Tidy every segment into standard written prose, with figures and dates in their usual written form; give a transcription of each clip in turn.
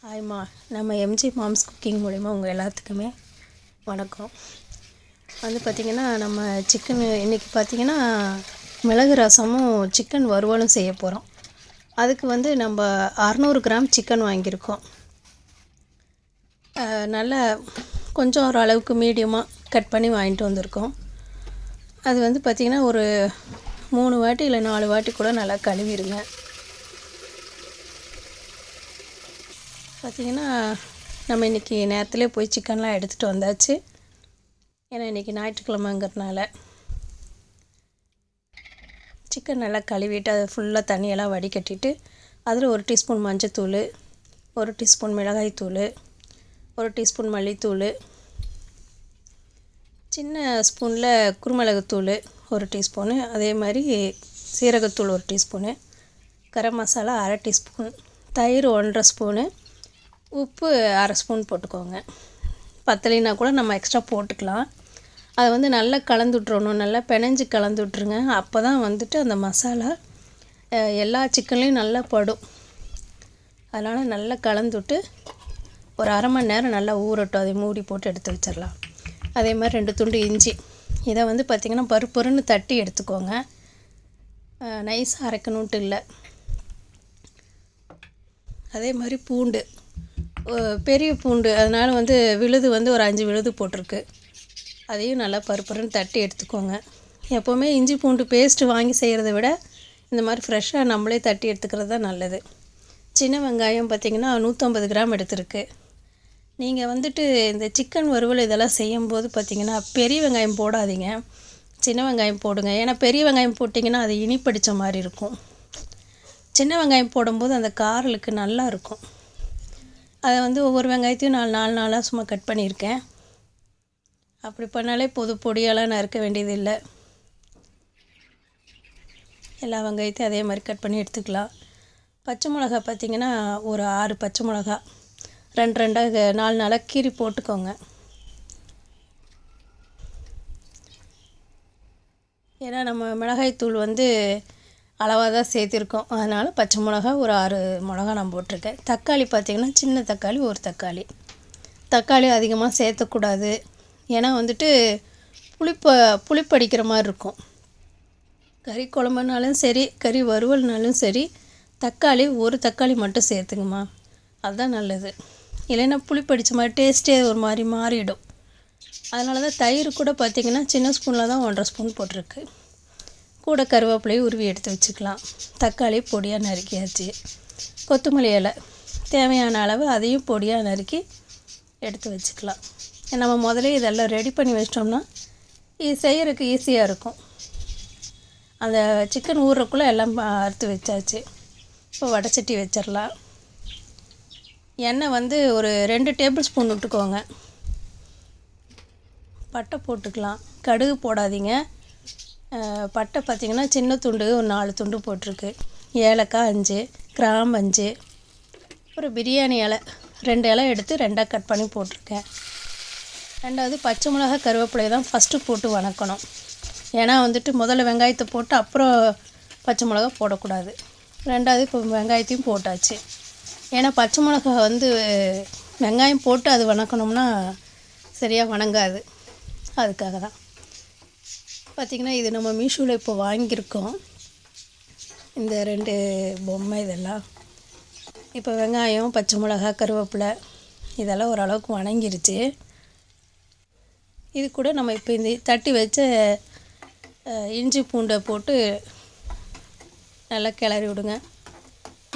ஹாய்மா, நம்ம MG moms cooking மூலிமா உங்கள் எல்லாத்துக்குமே வணக்கம். பார்த்திங்கன்னா நம்ம சிக்கனு இன்றைக்கி பார்த்திங்கன்னா மிளகு ரசமும் சிக்கன் வறுவலும் செய்ய போகிறோம். அதுக்கு நம்ம 600 கிராம் சிக்கன் வாங்கியிருக்கோம். நல்லா கொஞ்சம் ஓரளவுக்கு மீடியமாக கட் பண்ணி வாங்கிட்டு வந்திருக்கோம். அது பார்த்திங்கன்னா ஒரு 3 வாட்டி இல்லை 4 வாட்டி கூட நல்லா கழுவிடுங்க. பார்த்திங்கன்னா நம்ம இன்றைக்கி நேரத்துலேயே போய் சிக்கன்லாம் எடுத்துகிட்டு வந்தாச்சு. ஏன்னா இன்றைக்கி ஞாயிற்றுக்கிழமைங்கிறதுனால சிக்கன் நல்லா கழுவிட்டு அதை ஃபுல்லாக தண்ணியெல்லாம் வடிகட்டிட்டு அதில் 1 டீஸ்பூன் மஞ்சத்தூள், 1 டீஸ்பூன் மிளகாய்த்தூள், 1 டீஸ்பூன் மல்லித்தூள், சின்ன ஸ்பூனில் குருமிளகுத்தூள் 1 டீஸ்பூனு, அதே மாதிரி சீரகத்தூள் 1 டீஸ்பூனு, கரம் மசாலா 1/2 டீஸ்பூன், தயிர் 1/2 ஸ்பூனு, உப்பு 1/2 ஸ்பூன் போட்டுக்கோங்க. பத்தலைனா கூட நம்ம எக்ஸ்ட்ரா போட்டுக்கலாம். அதை நல்லா கலந்து விட்றணும். நல்லா பிணைஞ்சு கலந்து விட்ருங்க. அப்போ தான் அந்த மசாலா எல்லா சிக்கன்லேயும் நல்லா படும். அதனால் நல்லா கலந்து விட்டு ஒரு 1/2 மணி நேரம் நல்லா ஊறட்டும். அதை மூடி போட்டு எடுத்து வச்சிடலாம். அதே மாதிரி 2 துண்டு இஞ்சி, இதை பார்த்திங்கன்னா பருப்புன்னு தட்டி எடுத்துக்கோங்க. நைஸாக அரைக்கணுன்ட்டு இல்லை. அதே மாதிரி பூண்டு, பெரிய பூண்டு, அதனால் விழுது ஒரு 5 விழுது போட்டிருக்கு. அதையும் நல்லா பருப்புன்னு தட்டி எடுத்துக்கோங்க. எப்போவுமே இஞ்சி பூண்டு பேஸ்ட்டு வாங்கி செய்கிறத விட இந்த மாதிரி ஃப்ரெஷ்ஷாக நம்மளே தட்டி எடுத்துக்கிறது தான் நல்லது. சின்ன வெங்காயம் பார்த்திங்கன்னா 150 கிராம் எடுத்துருக்கு. நீங்கள் இந்த சிக்கன் வறுவல் இதெல்லாம் செய்யும்போது பார்த்திங்கன்னா பெரிய வெங்காயம் போடாதீங்க, சின்ன வெங்காயம் போடுங்க. ஏன்னா பெரிய வெங்காயம் போட்டிங்கன்னா அது இனிப்படித்த மாதிரி இருக்கும். சின்ன வெங்காயம் போடும்போது அந்த காரலுக்கு நல்லா இருக்கும். அதை ஒவ்வொரு வெங்காயத்தையும் 4 சும்மா கட் பண்ணியிருக்கேன். அப்படி பண்ணாலே பொடியெல்லாம் நறுக்க வேண்டியது இல்லை. எல்லா வெங்காயத்தையும் அதே மாதிரி கட் பண்ணி எடுத்துக்கலாம். பச்சை மிளகா பார்த்திங்கன்னா ஒரு 6 பச்சை மிளகா 2 4 கீறி போட்டுக்கோங்க. ஏன்னா நம்ம மிளகாய்த்தூள் அளவாக தான் சேர்த்திருக்கோம். அதனால் பச்சை மிளகா ஒரு 6 மிளகா நான் போட்டிருக்கேன். தக்காளி பார்த்திங்கன்னா சின்ன தக்காளி 1 தக்காளி. தக்காளி அதிகமாக சேர்த்தக்கூடாது. ஏன்னா புளிப்படிக்கிற மாதிரி இருக்கும். கறி குழம்புனாலும் சரி, கறி வறுவல்னாலும் சரி, தக்காளி 1 தக்காளி மட்டும் சேர்த்துங்கம்மா. அதுதான் நல்லது. இல்லைன்னா புளிப்படித்த மாதிரி டேஸ்ட்டே ஒரு மாதிரி மாறிடும். அதனால தான் தயிர் கூட பார்த்திங்கன்னா சின்ன ஸ்பூனில் தான் 1/2 ஸ்பூன் போட்டிருக்கு. கூட கருவேப்பிலையை உருவி எடுத்து வச்சுக்கலாம். தக்காளி பொடியாக நறுக்கியாச்சு. கொத்தமல்லி இலை தேவையான அளவு அதையும் பொடியாக நறுக்கி எடுத்து வச்சுக்கலாம். நம்ம முதலே இதெல்லாம் ரெடி பண்ணி வச்சிட்டோம்னா இது செய்கிறதுக்கு ஈஸியாக இருக்கும். அந்த சிக்கன் ஊறுறக்குள்ளே எல்லாம் அறுத்து வச்சாச்சு. இப்போ வடைச்சட்டி வச்சிடலாம். எண்ணெய் ஒரு 2 டேபிள் ஸ்பூன் விட்டுக்கோங்க. பட்டை போட்டுக்கலாம். கடுகு போடாதீங்க. பட்டை பார்த்திங்கன்னா சின்ன துண்டு ஒரு 4 துண்டு போட்டிருக்கு. ஏலக்காய் 5, கிராம்பு 5, ஒரு பிரியாணி இலை 2 இலை எடுத்து 2ஆக கட் பண்ணி போட்டிருக்கேன். 2வது பச்சை மிளகா கருவேப்பிலை தான் ஃபஸ்ட்டு போட்டு வணக்கணும். ஏன்னா முதல்ல வெங்காயத்தை போட்டு அப்புறம் பச்சை மிளகா போடக்கூடாது. 2வது இப்போ வெங்காயத்தையும் போட்டாச்சு. ஏன்னா பச்சை மிளகா வெங்காயம் போட்டு அது வணக்கணும்னா சரியாக வணங்காது. அதுக்காக தான். பார்த்திங்கன்னா இது நம்ம மீஷோவில் இப்போ வாங்கியிருக்கோம். இந்த 2 பொம்மை இதெல்லாம். இப்போ வெங்காயம், பச்சை மிளகா, கருவேப்பிலை இதெல்லாம் ஓரளவுக்கு வணங்கிருச்சு. இது கூட நம்ம இப்போ இந்த தட்டி வச்ச இஞ்சி பூண்டை போட்டு நல்லா கிளறி விடுங்க.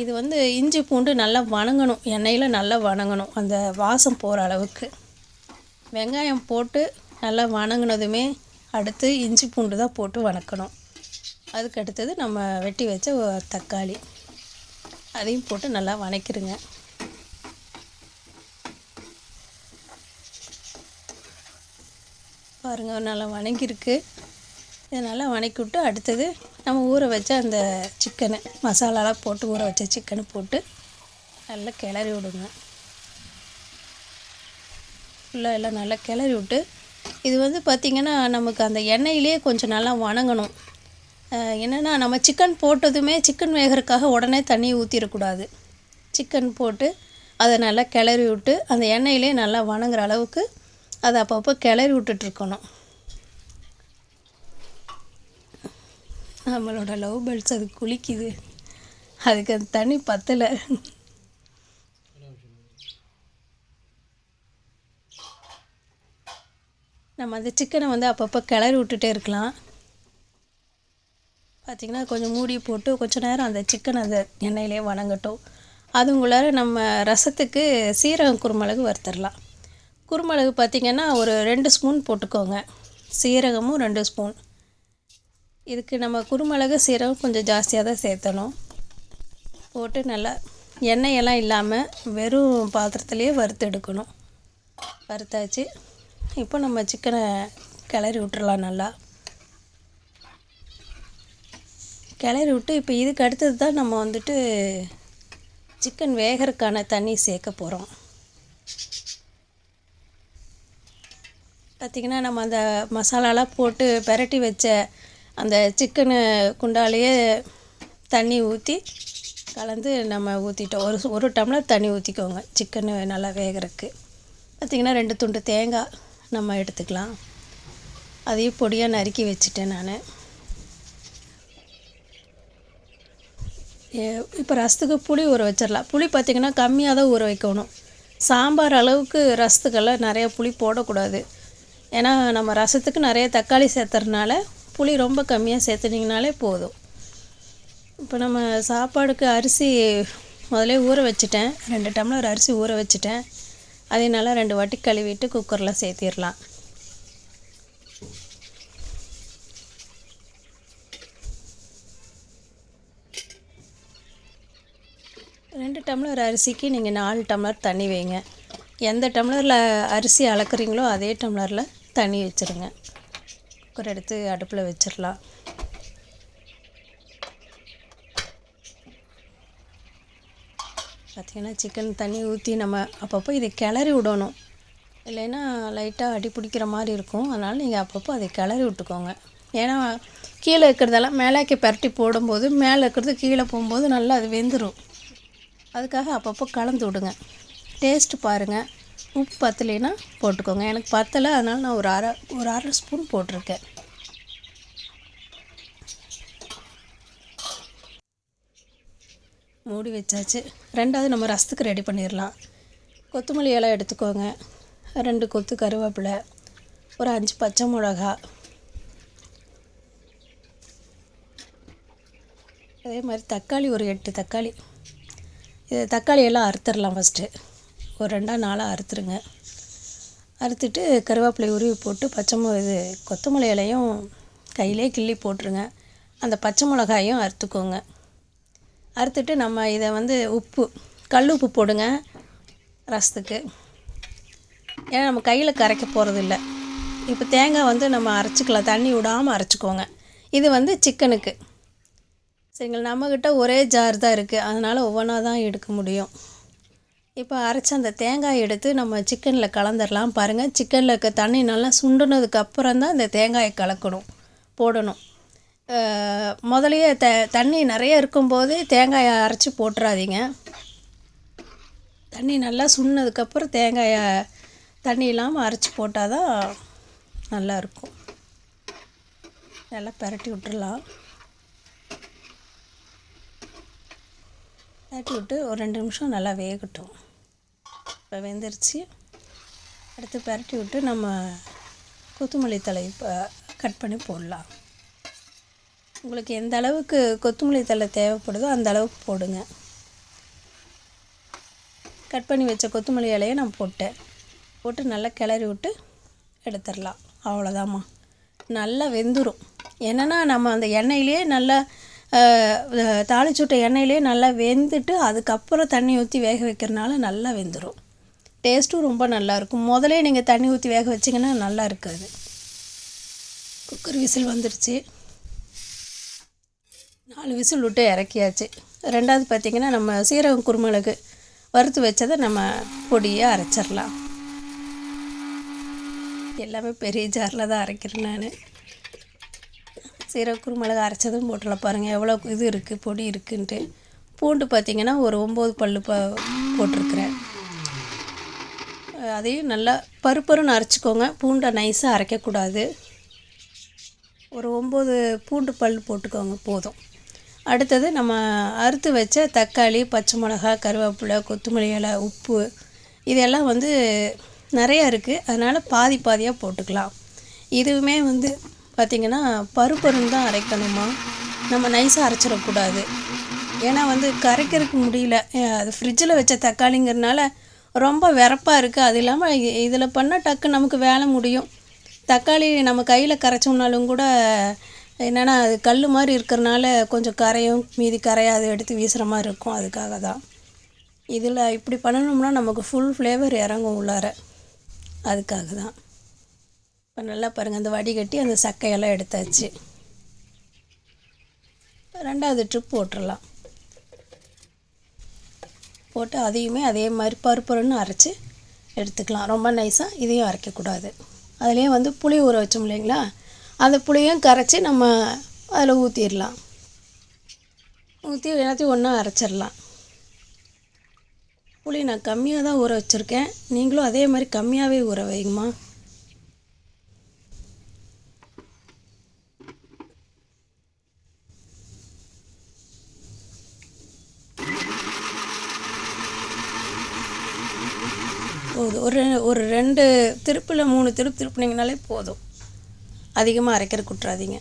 இது இஞ்சி பூண்டு நல்லா வணங்கணும். எண்ணெயில் நல்லா வணங்கணும், அந்த வாசம் போகிற அளவுக்கு. வெங்காயம் போட்டு நல்லா வணங்கினதுமே அடுத்து இஞ்சி பூண்டு தான் போட்டு வணக்கணும். அதுக்கு அடுத்தது நம்ம வெட்டி வச்ச தக்காளி அதையும் போட்டு நல்லா வணக்கிடுங்க. பாருங்கள், நல்லா வணங்கியிருக்கு. இதை நல்லா வணக்கி விட்டு அடுத்தது நம்ம ஊற வச்ச அந்த சிக்கனை மசாலாலாம் போட்டு ஊற வச்ச சிக்கனை போட்டு நல்லா கிளறி விடுங்க. ஃபுல்லாக எல்லாம் நல்லா கிளறி விட்டு இது பார்த்திங்கன்னா நமக்கு அந்த எண்ணெயிலே கொஞ்சம் நல்லா வணங்கணும். என்னென்னா நம்ம சிக்கன் போட்டதுமே சிக்கன் வேகிறதுக்காக உடனே தண்ணி ஊற்றிடக்கூடாது. சிக்கன் போட்டு அதை நல்லா கிளறி விட்டு அந்த எண்ணெயிலே நல்லா வணங்குற அளவுக்கு அதை அப்பப்போ கிளறி விட்டுட்ருக்கணும். நம்மளோட லவ் பேர்ட்ஸ் அது குளிக்குது, அதுக்கு அந்த தண்ணி பத்தலை. நம்ம அந்த சிக்கனை வந்து அப்பப்போ கிளறி விட்டுட்டே இருக்கலாம். பார்த்திங்கன்னா கொஞ்சம் மூடி போட்டு கொஞ்சம் நேரம் அந்த சிக்கன் அந்த எண்ணெயிலே வணங்கட்டும். அதுங்குள்ளார நம்ம ரசத்துக்கு சீரகம் குருமிளகு வறுத்துடலாம். குருமிளகு பார்த்திங்கன்னா ஒரு 2 ஸ்பூன் போட்டுக்கோங்க, சீரகமும் 2 ஸ்பூன். இதுக்கு நம்ம குருமிளகு சீரகம் கொஞ்சம் ஜாஸ்தியாக தான் சேர்த்தணும். போட்டு நல்லா எண்ணெயெல்லாம் இல்லாமல் வெறும் பாத்திரத்துலேயே வறுத்து எடுக்கணும். வறுத்தாச்சு. இப்போ நம்ம சிக்கனை கிளறி விட்டுறலாம். நல்லா கிளறி விட்டு இப்போ இதுக்கு அடுத்தது தான் நம்ம வந்துட்டு சிக்கன் வேகறதுக்கான தண்ணி சேர்க்க போகிறோம். பார்த்திங்கன்னா நம்ம அந்த மசாலாலாம் போட்டு பெரட்டி வச்ச அந்த சிக்கனு குண்டாலேயே தண்ணி ஊற்றி கலந்து நம்ம ஊற்றிட்டோம். ஒரு டம்ளர் தண்ணி ஊற்றிக்கோங்க சிக்கனு நல்லா வேகிறதுக்கு. பார்த்திங்கன்னா 2 துண்டு தேங்காய் நம்ம எடுத்துக்கலாம். அதையும் பொடியாக நறுக்கி வச்சுட்டேன் நான். இப்போ ரசத்துக்கு புளி ஊற வச்சிடலாம். புளி பார்த்திங்கன்னா கம்மியாக தான் ஊற வைக்கணும். சாம்பார் அளவுக்கு ரசத்துக்கெல்லாம் நிறைய புளி போடக்கூடாது. ஏன்னா நம்ம ரசத்துக்கு நிறைய தக்காளி சேர்த்துறதுனால புளி ரொம்ப கம்மியாக சேர்த்துனிங்கனாலே போதும். இப்போ நம்ம சாப்பாடுக்கு அரிசி முதல்ல ஊற வச்சுட்டேன். 2 டம்ளர் அரிசி ஊற வச்சுட்டேன். அதனால 2 வாட்டி கழுவிட்டு குக்கரில் சேர்த்திடலாம். ரெண்டு டம்ளர் அரிசிக்கு நீங்கள் 4 டம்ளர் தண்ணி வைங்க. எந்த டம்ளரில் அரிசி அளக்குறீங்களோ அதே டம்ளரில் தண்ணி வச்சுருங்க. குக்கர் எடுத்து அடுப்பில் வச்சிடலாம். பார்த்திங்கன்னா சிக்கன் தண்ணி ஊற்றி நம்ம அப்பப்போ இதை கிளறி விடணும். இல்லைன்னா லைட்டாக அடி பிடிக்கிற மாதிரி இருக்கும். அதனால் நீங்கள் அப்பப்போ அதை கிளறி விட்டுக்கோங்க. ஏன்னா கீழே இருக்கிறதெல்லாம் மேலேக்கு பரட்டி போடும்போது மேலே இருக்கிறது கீழே போகும்போது நல்லா அது வெந்துடும். அதுக்காக அப்பப்போ கலந்து விடுங்க. டேஸ்ட்டு பாருங்கள். உப்பு பத்தலைன்னா போட்டுக்கோங்க. எனக்கு பத்தலை, அதனால் நான் ஒரு அரை ஸ்பூன் போட்டிருக்கேன். மூடி வச்சாச்சு. ரெண்டாவது நம்ம ரசத்துக்கு ரெடி பண்ணிடலாம். கொத்தமல்லி இலை எடுத்துக்கோங்க, 2 கொத்து கருவேப்பிலை, ஒரு 5 பச்சை மிளகா, அதே மாதிரி தக்காளி ஒரு 8 தக்காளி. இது தக்காளியெல்லாம் அறுத்துடலாம். ஃபஸ்ட்டு ஒரு 2-4 அறுத்துருங்க. அறுத்துட்டு கருவேப்பிலை உருவி போட்டு கொத்தமல்லி இலையும் கையிலே கிள்ளி போட்டுருங்க. அந்த பச்சை மிளகாயும் அறுத்துக்கோங்க. அறுத்துட்டு நம்ம இதை கல் உப்பு போடுங்க ரசத்துக்கு. ஏன்னா நம்ம கையில் கரைக்க போகிறதில்ல. இப்போ தேங்காய் நம்ம அரைச்சிக்கலாம், தண்ணி விடாமல் அரைச்சிக்கோங்க. இது சிக்கனுக்கு சரிங்களா. நம்மக்கிட்ட ஒரே ஜார் தான் இருக்குது, அதனால் ஒவ்வொன்றா தான் எடுக்க முடியும். இப்போ அரைச்ச அந்த தேங்காய் எடுத்து நம்ம சிக்கனில் கலந்துடலாம். பாருங்கள், சிக்கனில் இருக்க தண்ணி நல்லா சுண்டுனதுக்கப்புறம் தான் இந்த தேங்காயை போடணும். முதலையே தண்ணி நிறைய இருக்கும்போது தேங்காயை அரைச்சி போட்டுறாதீங்க. தண்ணி நல்லா சுண்டினதுக்கப்புறம் தேங்காயை தண்ணி இல்லாமல் அரைச்சி போட்டால் தான் நல்லாயிருக்கும். நல்லா பெரட்டி விட்டுறலாம். பெரட்டி விட்டு ஒரு 2 நிமிஷம் நல்லா வேகட்டும். இப்போ வெந்துருச்சு. அடுத்து பெரட்டி விட்டு நம்ம கொத்தமல்லி தழை கட் பண்ணி போடலாம். உங்களுக்கு எந்த அளவுக்கு கொத்தமல்லி தழை தேவைப்படுதோ அந்த அளவுக்கு போடுங்க. கட் பண்ணி வச்ச கொத்தமல்லி இலையை நான் போட்டு நல்லா கிளறி விட்டு எடுத்துடலாம். அவ்வளோதாம்மா. நல்லா வெந்துடும். என்னென்னா நம்ம அந்த எண்ணெயிலே நல்லா தாளிச்சுட்ட எண்ணெயிலே நல்லா வெந்துட்டு அதுக்கப்புறம் தண்ணி ஊற்றி வேக வைக்கிறனால நல்லா வெந்துடும். டேஸ்ட்டும் ரொம்ப நல்லாயிருக்கும். முதலே நீங்கள் தண்ணி ஊற்றி வேக வச்சிங்கன்னா நல்லா இருக்காது. குக்கர் விசில் வந்துருச்சு. 4 விசில் விட்டு இறக்கியாச்சு. ரெண்டாவது பார்த்திங்கன்னா நம்ம சீரகம் குருமிளகு வறுத்து வச்சதை நம்ம பொடியாக அரைச்சிடலாம். எல்லாமே பெரிய ஜாரில் தான் அரைக்கிறேன் நான். சீரக குருமிளகு அரைச்சதும் போட்டுலாம் பாருங்கள் எவ்வளோ இது இருக்குது, பொடி இருக்குன்ட்டு. பூண்டு பார்த்திங்கன்னா ஒரு 9 பல் போட்டிருக்கிறேன். அதையும் நல்லா பருப்பருன்னு அரைச்சிக்கோங்க. பூண்டை நைஸாக அரைக்கக்கூடாது. ஒரு 9 பூண்டு பல் போட்டுக்கோங்க போதும். அடுத்தது நம்ம அறுத்து வச்ச தக்காளி, பச்சை மிளகா, கருவேப்பிலை, கொத்தமல்லி இலை, உப்பு இதெல்லாம் நிறையா இருக்குது. அதனால் பாதி பாதியாக போட்டுக்கலாம். இதுவுமே பார்த்திங்கன்னா பருப்பருன்னு தான் அரைக்கணுமா, நம்ம நைஸாக அரைச்சிடக்கூடாது. ஏன்னா கரைக்கிறதுக்கு முடியல. அது ஃப்ரிட்ஜில் வச்ச தக்காளிங்கிறதுனால ரொம்ப வெறப்பாக இருக்குது. அது இல்லாமல் இதில் பண்ணால் டக்கு நமக்கு வேலை முடியும். தக்காளி நம்ம கையில் கரைச்சோம்னாலும் கூட என்னென்னா அது கல் மாதிரி இருக்கிறனால கொஞ்சம் கரையும், மீதி கரையாது எடுத்து வீசுகிற மாதிரி இருக்கும். அதுக்காக தான் இதில் இப்படி பண்ணணும்னா நமக்கு ஃபுல் ஃப்ளேவர் இறங்கும் உள்ளார. அதுக்காக தான். இப்போ நல்லா பாருங்கள், அந்த வடிகட்டி அந்த சக்கையெல்லாம் எடுத்தாச்சு. 2வது ட்ரிப் போட்டுடலாம். போட்டு அதையுமே அதே மாதிரி பருப்பருன்னு அரைச்சி எடுத்துக்கலாம். ரொம்ப நைஸாக இதையும் அரைக்கக்கூடாது. அதுலேயே புளி ஊற வச்சோம் இல்லைங்களா, அந்த புளியும் கரைச்சி நம்ம அதில் ஊற்றிடலாம். ஊற்றி எல்லாத்தையும் ஒன்றா அரைச்சிடலாம். புளி நான் கம்மியாக தான் ஊற வச்சுருக்கேன். நீங்களும் அதே மாதிரி கம்மியாகவே ஊற வைங்கம்மா. போதும். ஒரு 2 திருப்பில் 3 திருப்பு திருப்பினீங்கனாலே போதும். அதிகமாக அரைக்கிற குட்டுறாதீங்க.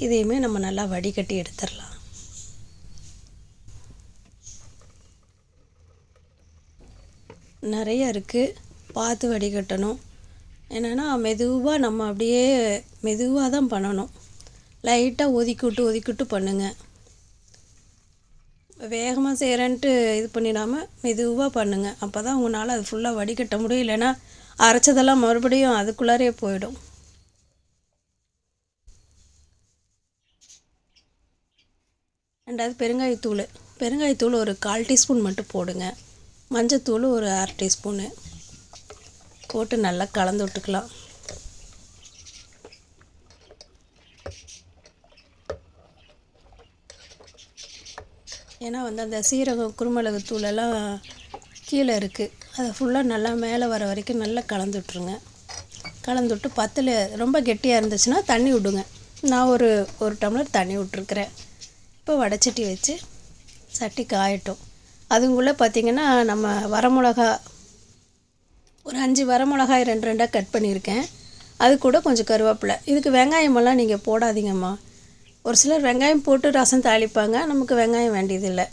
இதையுமே நம்ம நல்லா வடிகட்டி எடுத்துடலாம். நிறைய இருக்குது, பார்த்து வடிகட்டணும். என்னென்னா மெதுவாக நம்ம அப்படியே மெதுவாக தான் பண்ணணும். லைட்டாக ஒதுக்கிவிட்டு பண்ணுங்கள். வேகமாக செய்கிறேன்ட்டு இது பண்ணிடாமல் மெதுவாக பண்ணுங்கள். அப்போ தான் உங்களால் அது ஃபுல்லாக வடிகட்ட முடியும். இல்லைன்னா அரைச்சதெல்லாம் மறுபடியும் அதுக்குள்ளாரே போயிடும். ரெண்டாவது பெருங்காயத்தூள் ஒரு 1/4 டீஸ்பூன் மட்டும் போடுங்க. மஞ்சத்தூள் ஒரு 1/2 டீஸ்பூனு போட்டு நல்லா கலந்து விட்டுக்கலாம். ஏன்னா அந்த சீரகம், குருமிளகு தூளெல்லாம் கீழே இருக்குது. அதை ஃபுல்லாக நல்லா மேலே வர வரைக்கும் நல்லா கலந்து விட்ருங்க. கலந்து விட்டு பத்தில் ரொம்ப கெட்டியாக இருந்துச்சுன்னா தண்ணி விடுங்க. நான் ஒரு டம்ளர் தண்ணி விட்ருக்குறேன். இப்போ வடைச்சட்டி வச்சு சட்டி காயட்டும். அதுக்குள்ளே பார்த்திங்கன்னா நம்ம வரமிளகா ஒரு 5 வரமிளகாய் 2 கட் பண்ணியிருக்கேன். அது கூட கொஞ்சம் கருவேப்பிலை. இதுக்கு வெங்காயமெல்லாம் நீங்கள் போடாதீங்கம்மா. ஒரு சிலர் வெங்காயம் போட்டு ரசம் தாளிப்பாங்க. நமக்கு வெங்காயம் வேண்டியதில்லை.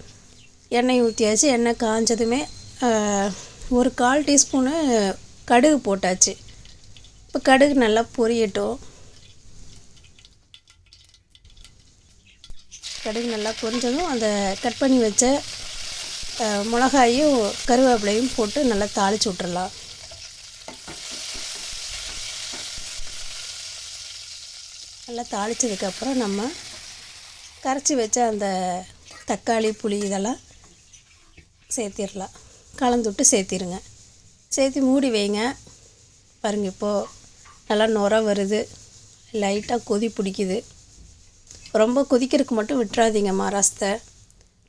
எண்ணெய் ஊற்றியாச்சு. எண்ணெய் காஞ்சதுமே ஒரு 1/4 டீஸ்பூனு கடுகு போட்டாச்சு. இப்போ கடுகு நல்லா பொரியட்டும். கடுகு நல்லா பொரிஞ்சதும் அந்த கட் பண்ணி வச்ச மிளகாயும் கருவேப்பிலையும் போட்டு நல்லா தாளித்து விட்டுறலாம். நல்லா தாளித்ததுக்கப்புறம் நம்ம கரைச்சி வச்ச அந்த தக்காளி, புளி இதெல்லாம் சேர்த்திடலாம். கலந்துவிட்டு சேர்த்திருங்க. சேர்த்து மூடி வைங்க. பாருங்கள், இப்போது நல்லா நுர வருது. லைட்டாக கொதி பிடிக்குது. ரொம்ப கொதிக்கிறதுக்கு மட்டும் விட்டுறாதீங்கம்மா. ரசத்தை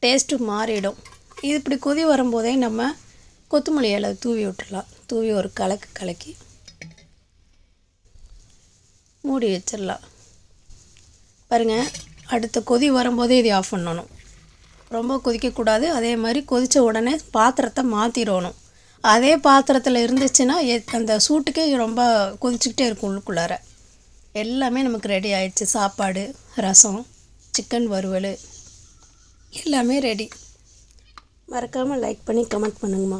டேஸ்ட்டு மாறிடும். இது இப்படி கொதி வரும்போதே நம்ம கொத்தமல்லி இலை தூவி விட்டுடலாம். தூவி ஒரு கலக்கி மூடி வச்சிடலாம். பாருங்கள், அடுத்த கொதி வரும்போதே இதை ஆஃப் பண்ணணும். ரொம்ப கொதிக்கக்கூடாது. அதே மாதிரி கொதித்த உடனே பாத்திரத்தை மாற்றிடணும். அதே பாத்திரத்தில் இருந்துச்சுன்னா அந்த சூட்டுக்கே ரொம்ப கொதிச்சுக்கிட்டே இருக்கும். உள்ளுக்குள்ளார எல்லாமே நமக்கு ரெடி ஆயிடுச்சு. சாப்பாடு, ரசம், சிக்கன் வறுவல் எல்லாமே ரெடி. மறக்காமல் லைக் பண்ணி கமெண்ட் பண்ணுங்கம்மா.